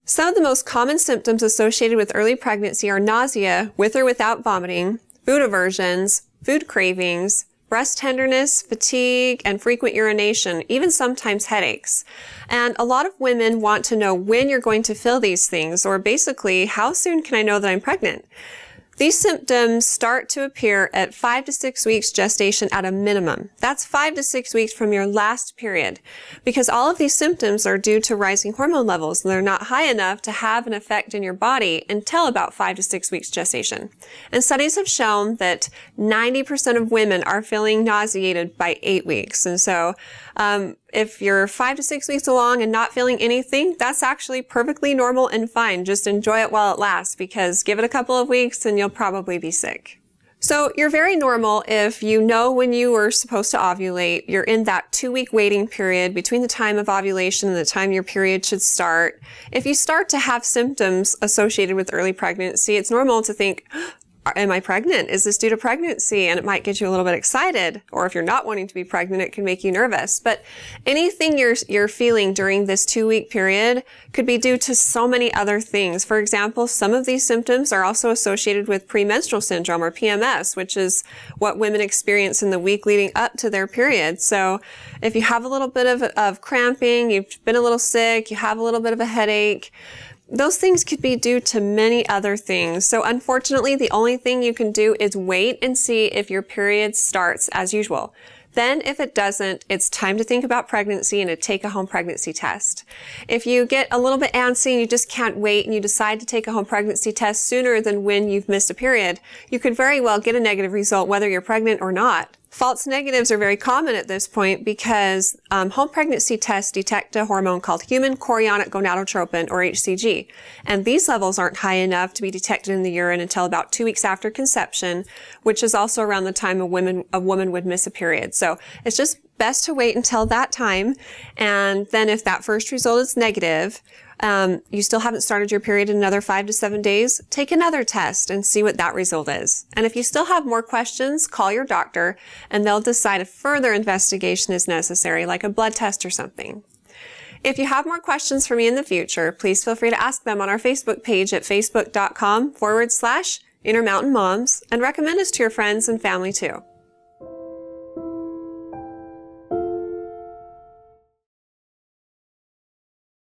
Some of the most common symptoms associated with early pregnancy are nausea, with or without vomiting, food aversions, food cravings, breast tenderness, fatigue, and frequent urination, even sometimes headaches. And a lot of women want to know when you're going to feel these things, or basically, how soon can I know that I'm pregnant? These symptoms start to appear at 5 to 6 weeks gestation at a minimum. That's 5 to 6 weeks from your last period, because all of these symptoms are due to rising hormone levels, and they're not high enough to have an effect in your body until about 5 to 6 weeks gestation. And studies have shown that 90% of women are feeling nauseated by 8 weeks. And so, if you're 5 to 6 weeks along and not feeling anything, that's actually perfectly normal and fine. Just enjoy it while it lasts, because give it a couple of weeks and you'll probably be sick. So you're very normal if you know when you were supposed to ovulate. You're in that 2-week waiting period between the time of ovulation and the time your period should start. If you start to have symptoms associated with early pregnancy, it's normal to think, am I pregnant? Is this due to pregnancy? And it might get you a little bit excited. Or if you're not wanting to be pregnant, it can make you nervous. But anything you're feeling during this 2-week period could be due to so many other things. For example, some of these symptoms are also associated with premenstrual syndrome, or PMS, which is what women experience in the week leading up to their period. So if you have a little bit of cramping, you've been a little sick, you have a little bit of a headache, those things could be due to many other things. So unfortunately, the only thing you can do is wait and see if your period starts as usual. Then if it doesn't, it's time to think about pregnancy and to take a home pregnancy test. If you get a little bit antsy and you just can't wait and you decide to take a home pregnancy test sooner than when you've missed a period, you could very well get a negative result whether you're pregnant or not. False negatives are very common at this point because home pregnancy tests detect a hormone called human chorionic gonadotropin, or HCG. And these levels aren't high enough to be detected in the urine until about 2 weeks after conception, which is also around the time a woman would miss a period. So it's just best to wait until that time. And then if that first result is negative, you still haven't started your period in another 5 to 7 days, take another test and see what that result is. And if you still have more questions, call your doctor and they'll decide if further investigation is necessary, like a blood test or something. If you have more questions for me in the future, please feel free to ask them on our Facebook page at facebook.com/InnerMountainMoms, and recommend us to your friends and family too.